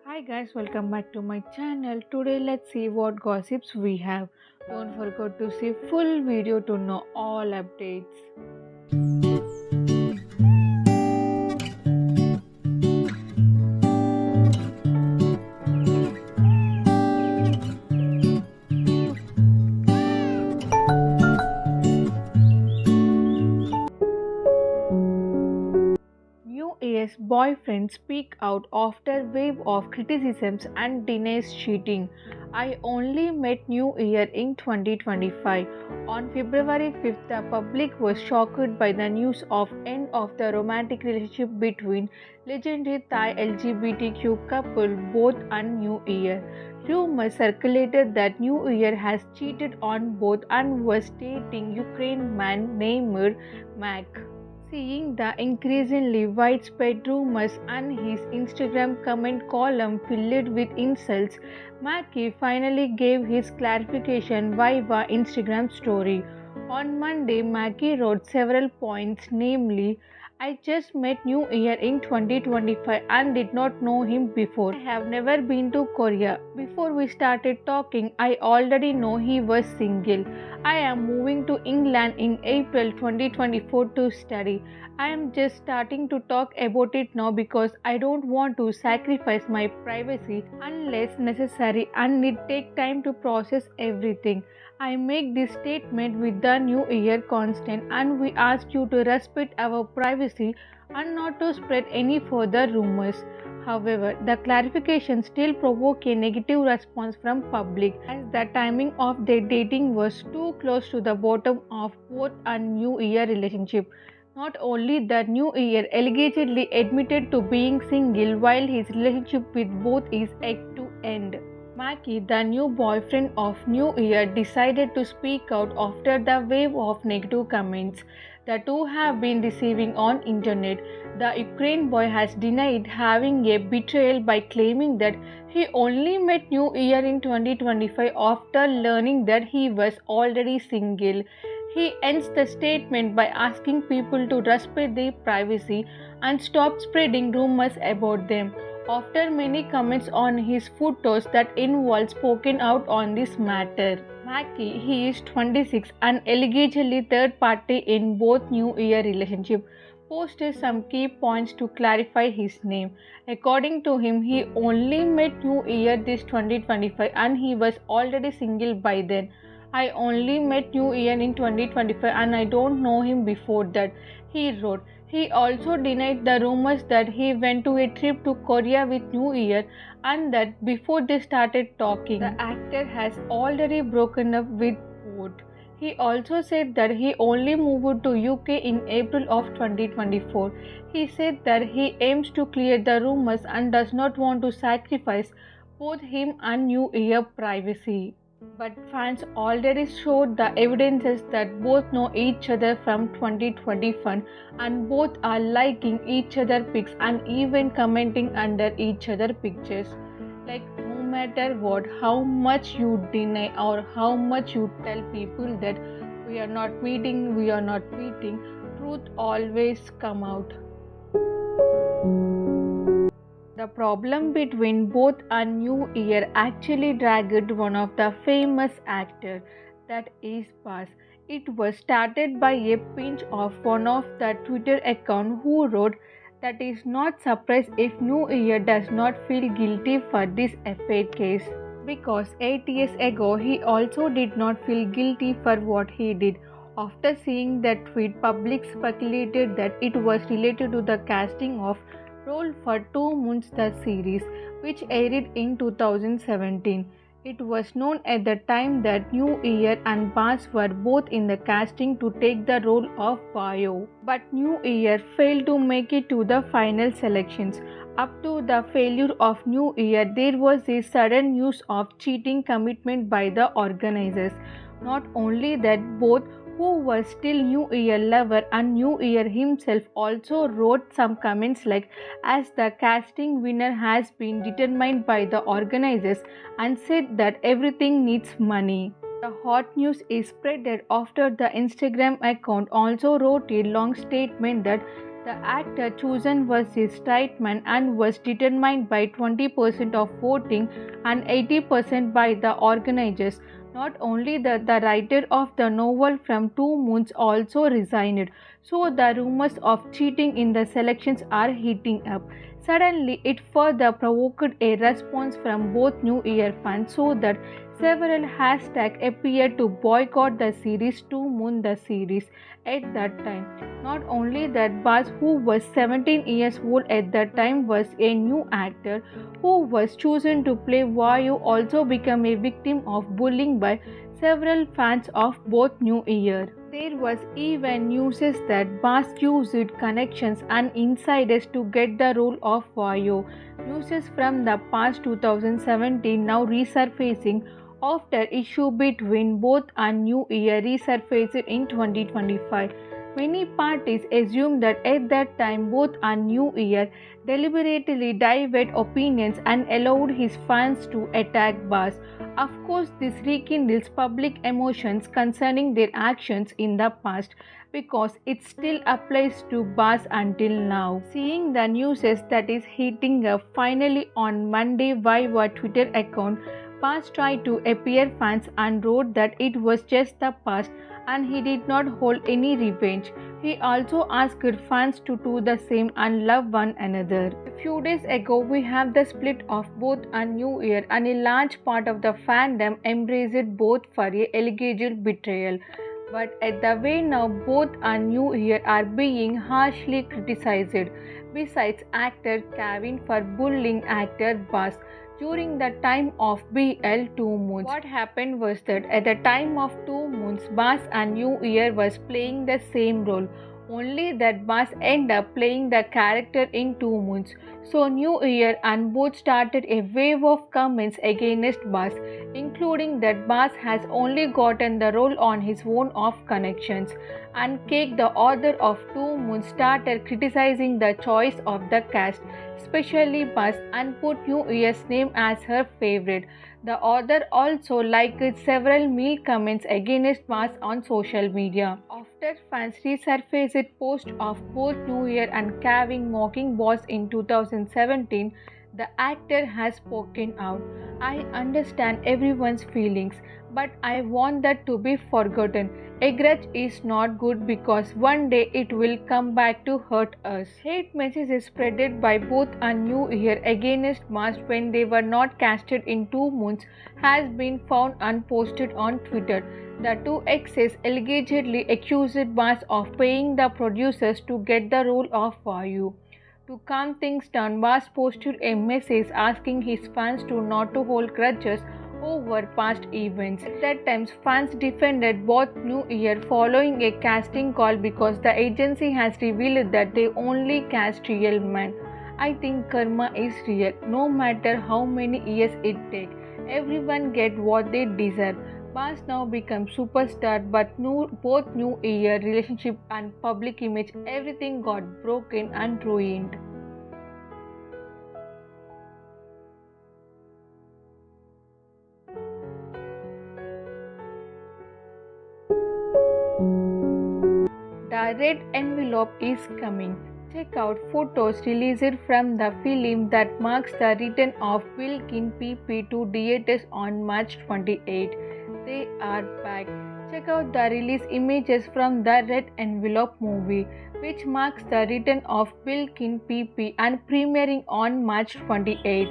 Hi guys, welcome back to my channel. Today let's see what gossips we have. Don't forget to see full video to know all updates. New Year's boyfriend speak out after wave of criticisms and denies cheating. I only met New Year in 2025. On February 5th, the public was shocked by the news of end of the romantic relationship between legendary Thai LGBTQ couple Both and New Year. Rumors circulated that New Year has cheated on Both and was dating Ukraine man named Mac. Seeing the increasingly widespread rumors and his Instagram comment column filled with insults, Mackie finally gave his clarification via Instagram story. On Monday, Mackie wrote several points, namely, I just met New Year in 2025 and did not know him before. I have never been to Korea. Before we started talking, I already know he was single. I am moving to England in April 2024 to study. I am just starting to talk about it now because I don't want to sacrifice my privacy unless necessary and it take time to process everything. I make this statement with the New Year constant and we ask you to respect our privacy and not to spread any further rumors. However, the clarification still provoked a negative response from public as the timing of their dating was too close to the bottom of Both and New Year relationship. Not only that, New Year allegedly admitted to being single while his relationship with Both is yet to end. Mackie, the new boyfriend of New Year, decided to speak out after the wave of negative comments the two have been receiving on internet. The Ukraine boy has denied having a betrayal by claiming that he only met New Year in 2025 after learning that he was already single. He ends the statement by asking people to respect their privacy and stop spreading rumors about them. After many comments on his photos that involve spoken out on this matter. Mackie, he is 26 and allegedly third party in Both New Year relationship, posted some key points to clarify his name. According to him, he only met New Year this 2025 and he was already single by then. I only met New Year in 2025 and I don't know him before that, he wrote. He also denied the rumors that he went to a trip to Korea with New Year and that before they started talking, the actor has already broken up with Both. He also said that he only moved to UK in April of 2024. He said that he aims to clear the rumors and does not want to sacrifice both him and New Year privacy. But fans already showed the evidences that both know each other from 2021 and both are liking each other pics and even commenting under each other pictures. Like no matter what, how much you deny or how much you tell people that we are not meeting, truth always come out. The problem between Both and New Year actually dragged one of the famous actors, that is Buzz. It was started by a pinch of one of the Twitter account who wrote that is not surprised if New Year does not feel guilty for this affair case because 8 years ago he also did not feel guilty for what he did. After seeing that tweet, public speculated that it was related to the casting of role for 2 months the series, which aired in 2017. It was known at the time that New Year and Buzz were both in the casting to take the role of Bio. But New Year failed to make it to the final selections. Up to the failure of New Year, there was a sudden news of cheating commitment by the organizers. Not only that, Both who was still New Year lover and New Year himself also wrote some comments like as the casting winner has been determined by the organizers and said that everything needs money. The hot news is spreaded after the Instagram account also wrote a long statement that The actor chosen was a straight man and was determined by 20% of voting and 80% by the organizers. Not only that, the writer of the novel from Two Moons also resigned, so the rumors of cheating in the selections are heating up. Suddenly, it further provoked a response from both Newyear fans, so that several hashtags appeared to boycott the series to moon the series at that time. Not only that, Bas, who was 17 years old at that time, was a new actor who was chosen to play Vayu, also became a victim of bullying by several fans of both Newyear. There was even news that Bas used connections and insiders to get the role of Vayu. News from the past 2017 now resurfacing after issue between both and Newyear resurfaced in 2025. Many parties assume that at that time both and Newyear deliberately diverted opinions and allowed his fans to attack Bas. Of course, this rekindles public emotions concerning their actions in the past because it still applies to Bas until now. Seeing the news that is heating up, finally on Monday via a Twitter account, Bas tried to appear fans and wrote that it was just the past and he did not hold any revenge. He also asked fans to do the same and love one another. A few days ago, we have the split of both and Newyear, and a large part of the fandom embraced both for a alleged betrayal. But at the way now, both and Newyear are being harshly criticized. Besides actor Kevin for bullying actor Bas during the time of BL Two Moons. What happened was that at the time of Two Moons, Bas and Newyear was playing the same role, only that Bas ended up playing the character in Two Moons. So Newyear and both started a wave of comments against Bas, including that Bas has only gotten the role on his own of connections. And Cake, the author of Two Moons, started criticizing the choice of the cast, especially Bas, and put Newyear's name as her favorite. The author also liked several mean comments against Bas on social media. After fans resurfaced posts of both Newyear and Kevin mocking Bas in 2017, the actor has spoken out. I understand everyone's feelings, but I want that to be forgotten. A grudge is not good because one day it will come back to hurt us. Hate messages spreaded by both and Newyear against Bas when they were not casted in Two Moons has been found and posted on Twitter. The two exes allegedly accused Bas of paying the producers to get the role of Vayu. To calm things down, Bas posted a message asking his fans to not to hold grudges over past events. At that time, fans defended both Newyear following a casting call because the agency has revealed that they only cast real men. I think karma is real, no matter how many years it takes. Everyone get what they deserve. Bas now becomes superstar, but both Newyear relationship and public image, everything got broken and ruined. The red envelope is coming. Check out photos released from the film that marks the return of BillkinPP to theaters on March 28. They are back. Check out the release images from the Red Envelope movie, which marks the return of BillkinPP and premiering on March 28.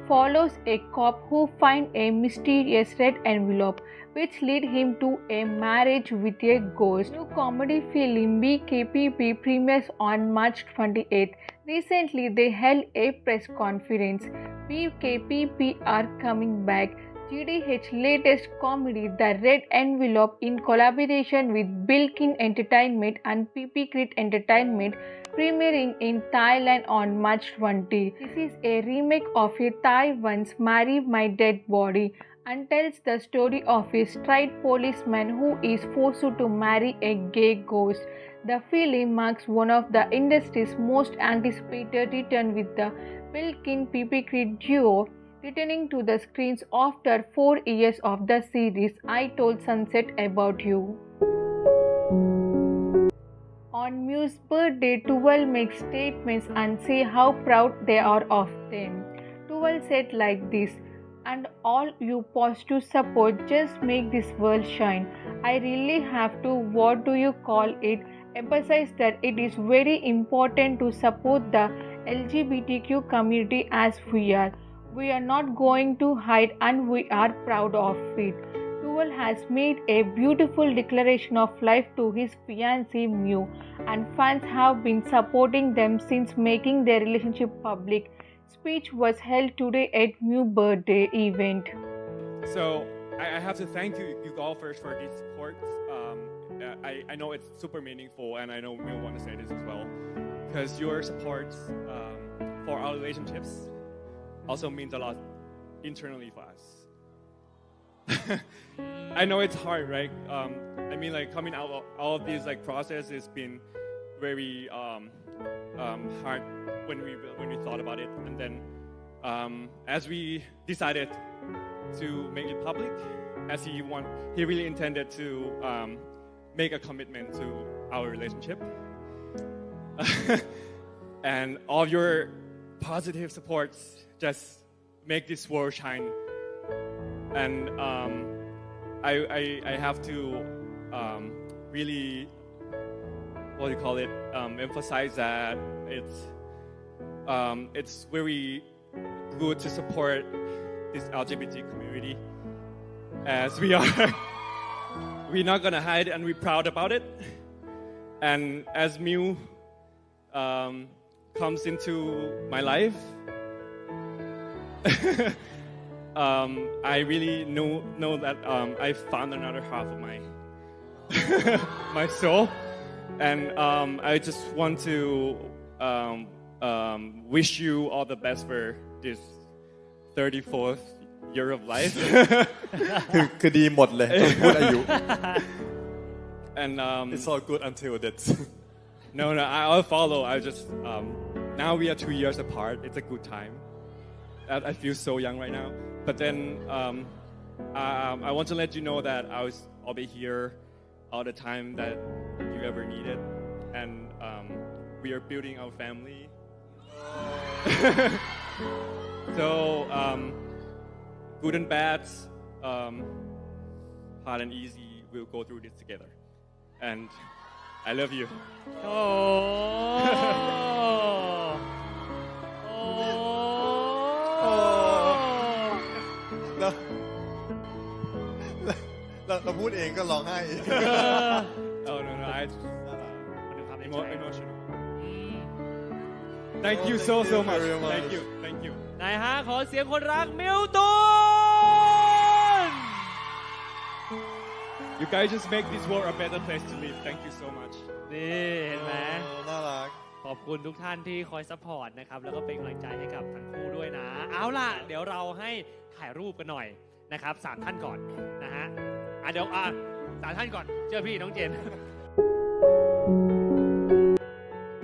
Follows a cop who finds a mysterious red envelope, which leads him to a marriage with a ghost. New comedy film BKPP premieres on March 28th. Recently, they held a press conference. BKPP are coming back. GDH latest comedy The Red Envelope in collaboration with Bilkin Entertainment and PP Crit Entertainment premiering in Thailand on March 20. This is a remake of a Thai once Marry My Dead Body and tells the story of a straight policeman who is forced to marry a gay ghost. The film marks one of the industry's most anticipated return with the BillkinPP Crit duo returning to the screens after 4 years of the series I Told Sunset About You. On On Mew's birthday, Tul makes statements and say how proud they are of them. Tul said like this, and all you positive support just make this world shine. I really have to, what do you call it, emphasize that it is very important to support the LGBTQ community as we are. We are not going to hide and we are proud of it. Tul has made a beautiful declaration of life to his fiancée Mew, and fans have been supporting them since making their relationship public. Speech was held today at Mew birthday event. So I have to thank you golfers for this support. I know it's super meaningful, and I know Mew want to say this as well, because your support for our relationships also means a lot internally for us. I know it's hard, right? I mean, like coming out of all of these like process has been very hard when we thought about it, and then as we decided to make it public, as he really intended to make a commitment to our relationship, and all your positive supports just make this world shine. And I have to really, what do you call it, emphasize that it's very good to support this LGBT community, as we are. We're not gonna hide, and we're proud about it. And as Mew comes into my life, I really know that I found another half of my my soul, and I just want to wish you all the best for this 34th year of life. คือดีหมดเลยต้องพูดอายุ And It's all good until that. No, I'll follow. I just now we are 2 years apart. It's a good time. I feel so young right now. But then I want to let you know that I'll be here all the time that you ever need it, and we are building our family. So good and bad, hard and easy, we'll go through this together. And I love you. โอ้โอ้ เราพูดเองก็ร้องไห้ Oh no, I มันดูความในใจ emotional. Thank you so much. very much. Thank you. นายฮะขอเสียงคนรักมิวตูน You guys just make this world a better place to live. Thank you so much. นี่เห็นไหม น่ารัก ขอบคุณทุกท่านที่คอยซัพพอร์ตนะครับแล้วก็เป็นกำลังใจให้กับทั้งคู่ด้วยนะเอาล่ะเดี๋ยวเราให้ถ่ายรูปกันหน่อยนะครับ3ท่านก่อนนะฮะเดี๋ยว3ท่านก่อนเจอพี่น้องเจน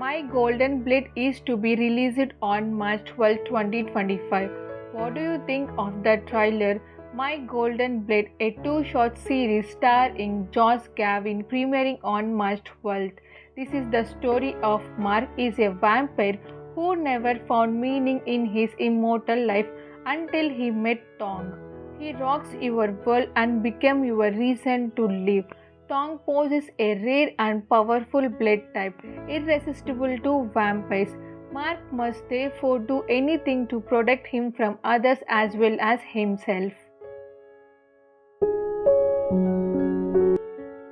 My Golden Blade is to be released on March 12, 2025. What do you think of the trailer? My Golden Blade, a 2-shot series starring Josh Gavin, premiering on March 12th. This is the story of Mark is a vampire who never found meaning in his immortal life until he met Tong. He rocks your world and became your reason to live. Tong possesses a rare and powerful blade type, irresistible to vampires. Mark must therefore do anything to protect him from others as well as himself.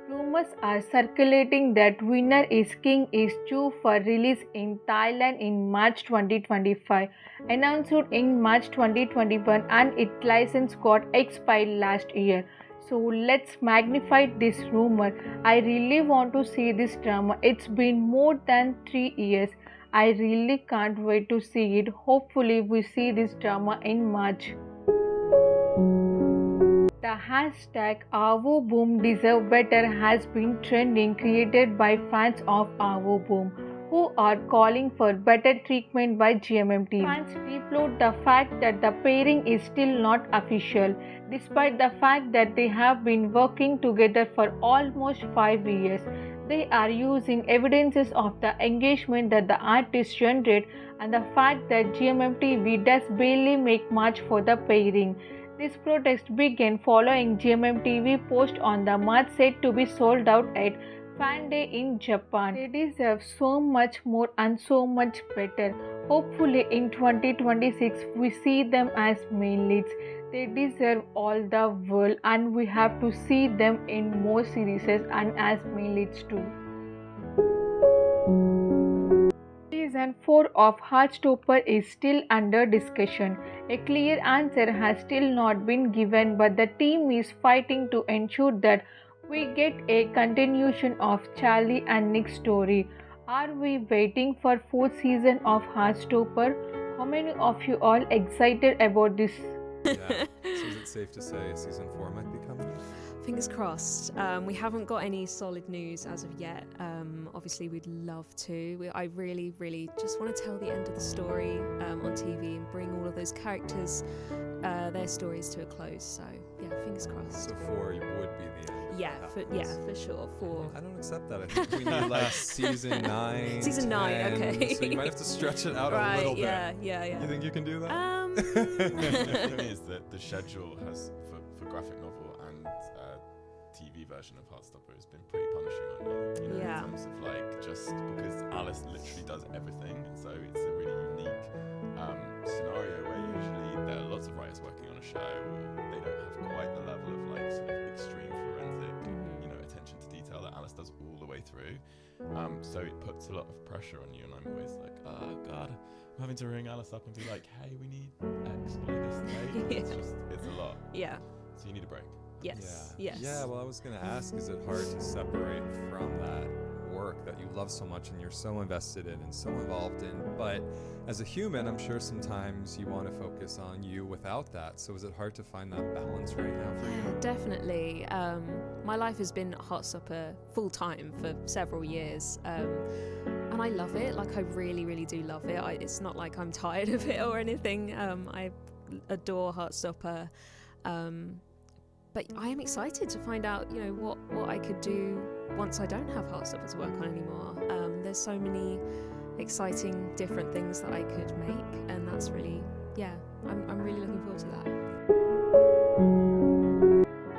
Rumors are circulating that Winner is King is due for release in Thailand in March 2025. Announced in March 2021 and its license got expired last year. So let's magnify this rumor. I really want to see this drama. It's been more than 3 years. I really can't wait to see it. Hopefully we see this drama in March. The hashtag AouBoom deserve better has been trending, created by fans of AouBoom, who are calling for better treatment by GMM team. Fans deplore the fact that the pairing is still not official, despite the fact that they have been working together for almost 5 years. They are using evidences of the engagement that the artist generated and the fact that GMMTV does barely make much for the pairing. This protest began following GMMTV post on the March said to be sold out at Fan Day in Japan. They deserve so much more and so much better. Hopefully in 2026 we see them as main leads. They deserve all the world and we have to see them in more series and as main leads too. Season 4 of Heartstopper is still under discussion. A clear answer has still not been given, but the team is fighting to ensure that we get a continuation of Charlie and Nick's story. Are we waiting for 4th season of Heartstopper? How many of you all excited about this? Yeah. So is it safe to say season 4 might be coming? Fingers crossed. We haven't got any solid news as of yet. Obviously, we'd love to. I really, really just want to tell the end of the story on TV and bring all of those characters, their stories to a close. So, yeah, fingers crossed. So 4 would be the end. Yeah, for sure. 4. I don't accept that. I think we need like season 9. Season 9, 10, okay. So you might have to stretch it out right, a little bit. Yeah. You think you can do that? The thing is that the schedule has for graphic novel and TV version of Heartstopper has been pretty punishing on you, Yeah. in terms of like just because Alice literally does everything, and so it's a really unique scenario where usually there are lots of writers working on a show, or they don't have quite the level of like sort of extreme forensic, attention to detail that Alice does all the way through. So it puts a lot of pressure on you, and I'm always like, oh god, I'm having to ring Alice up and be like, hey, we need X by this date. It's a lot. Yeah. So you need a break. Yes. Yeah. Yes. Yeah, well, I was going to ask, is it hard to separate from that work that you love so much and you're so invested in and so involved in? But as a human, I'm sure sometimes you want to focus on you without that. So is it hard to find that balance right now for you? Definitely. My life has been Heartstopper full time for several years. And I love it. Like, I really, really do love it. It's not like I'm tired of it or anything. I adore Heartstopper. But I am excited to find out, what I could do once I don't have Heartstopper to work on anymore. There's so many exciting different things that I could make, and that's really, I'm really looking forward to that.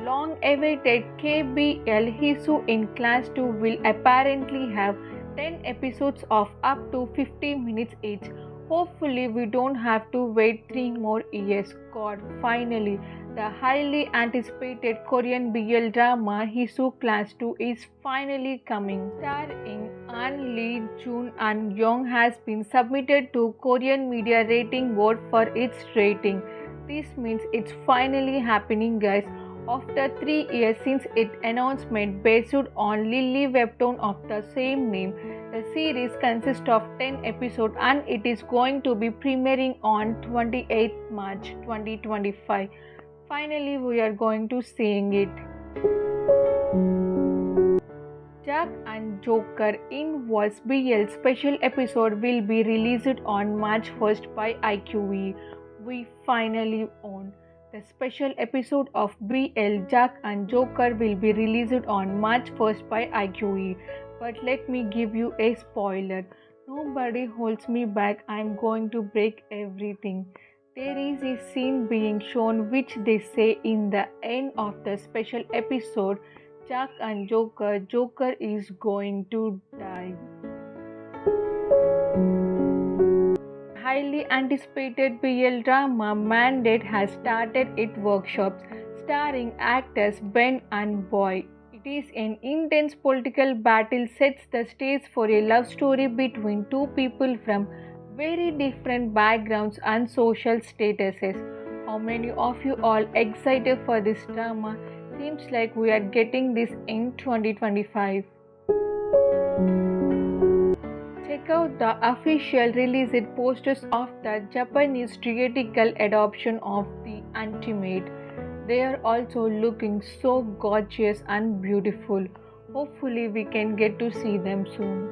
Long-awaited KBL Heesu in Class 2 will apparently have 10 episodes of up to 50 minutes each. Hopefully we don't have to wait 3 more years. God, finally, the highly anticipated Korean BL drama Heesu Class 2 is finally coming. Starring An Lee, Jun and Young has been submitted to Korean Media Rating Board for its rating. This means it's finally happening, guys. After 3 years since its announcement based on Lily webtoon of the same name, the series consists of 10 episodes and it is going to be premiering on 28th March 2025. Finally, we are going to seeing it. Jack and Joker in Was BL special episode will be released on March 1st by IQVIA. We finally own. The special episode of BL Jack and Joker will be released on March 1st by IQVIA. But let me give you a spoiler. Nobody holds me back. I'm going to break everything. There is a scene being shown which they say in the end of the special episode, Jack and Joker is going to die. Highly anticipated BL drama Mandate has started its workshops, starring actors Ben and Boy. It is an intense political battle sets the stage for a love story between two people from very different backgrounds and social statuses. How many of you all excited for this drama? Seems like we are getting this in 2025. Check out the official released posters of the Japanese theatrical adaptation of The Ultimate. They are also looking so gorgeous and beautiful. Hopefully we can get to see them soon.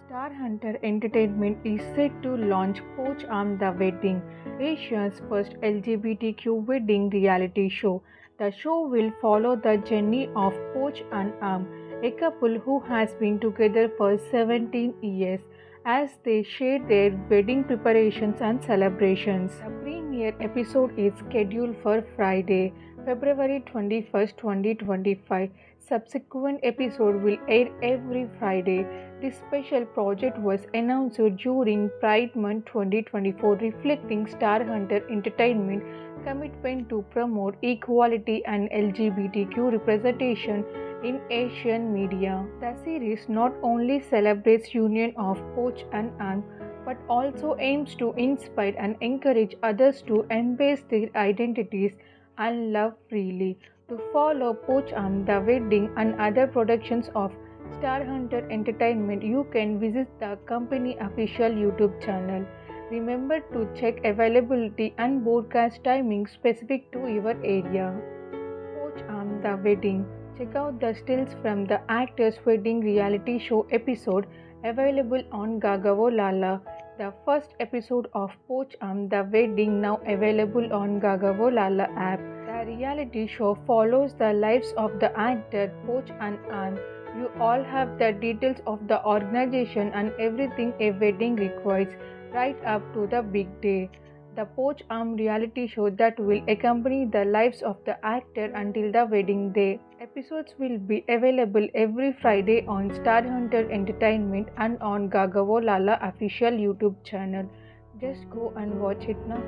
Star Hunter Entertainment is set to launch PorschArm The Wedding, Asia's first LGBTQ wedding reality show. The show will follow the journey of PorschArm, a couple who has been together for 17 years, as they share their wedding preparations and celebrations. The premiere episode is scheduled for Friday, February 21st, 2025. Subsequent episode will air every Friday. This special project was announced during Pride Month 2024, reflecting Star Hunter Entertainment commitment to promote equality and LGBTQ representation in Asian media. The series not only celebrates union of PorschArm but also aims to inspire and encourage others to embrace their identities and love freely. To follow PorschArm, The Wedding and other productions of Star Hunter Entertainment, you can visit the company official YouTube channel. Remember to check availability and broadcast timing specific to your area. PorschArm, The Wedding. Check out the stills from the actor's wedding reality show episode available on Gagavo Lala. The first episode of PorschArm, The Wedding, now available on Gagavo Lala app. The reality show follows the lives of the actor PorschArm. You all have the details of the organization and everything a wedding requires, right up to the big day. The PorschArm reality show that will accompany the lives of the actor until the wedding day. Episodes will be available every Friday on Star Hunter Entertainment and on Gagavo Lala official YouTube channel. Just go and watch it now.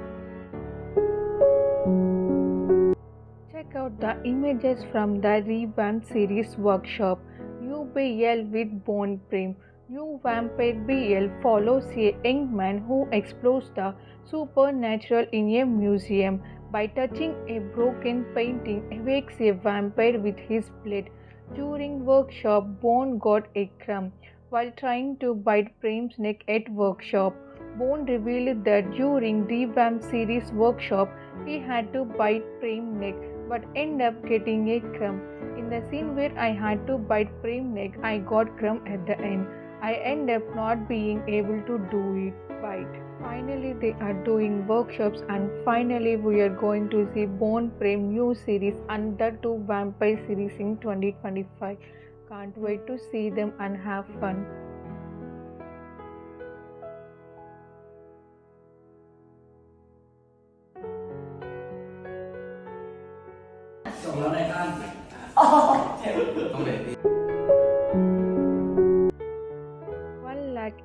Check out the images from the Revamp series workshop. New BL with PondPhuwin. New Vampire BL follows a young man who explores the supernatural in a museum. By touching a broken painting, awakes a vampire with his blood. During workshop, Bone got a crumb while trying to bite Prem's neck at workshop. Bone revealed that during Revamp series workshop, he had to bite Prem's neck but ended up getting a crumb. In the scene where I had to bite Prem's neck, I got crumb at the end. I end up not being able to do it. Bite. Finally, they are doing workshops, and finally, we are going to see PondPhuwin new series and the two vampire series in 2025. Can't wait to see them and have fun.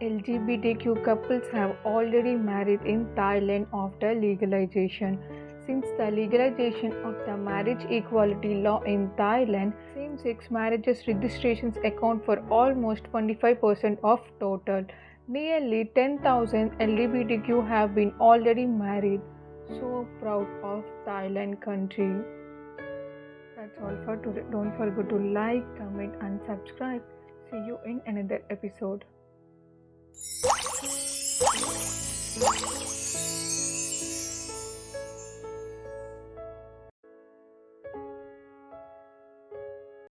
LGBTQ couples have already married in Thailand after legalization. Since the legalization of the marriage equality law in Thailand, same-sex marriages registrations account for almost 25% of total. Nearly 10,000 LGBTQ have been already married. So proud of Thailand country. That's all for today. Don't forget to like, comment and subscribe. See you in another episode.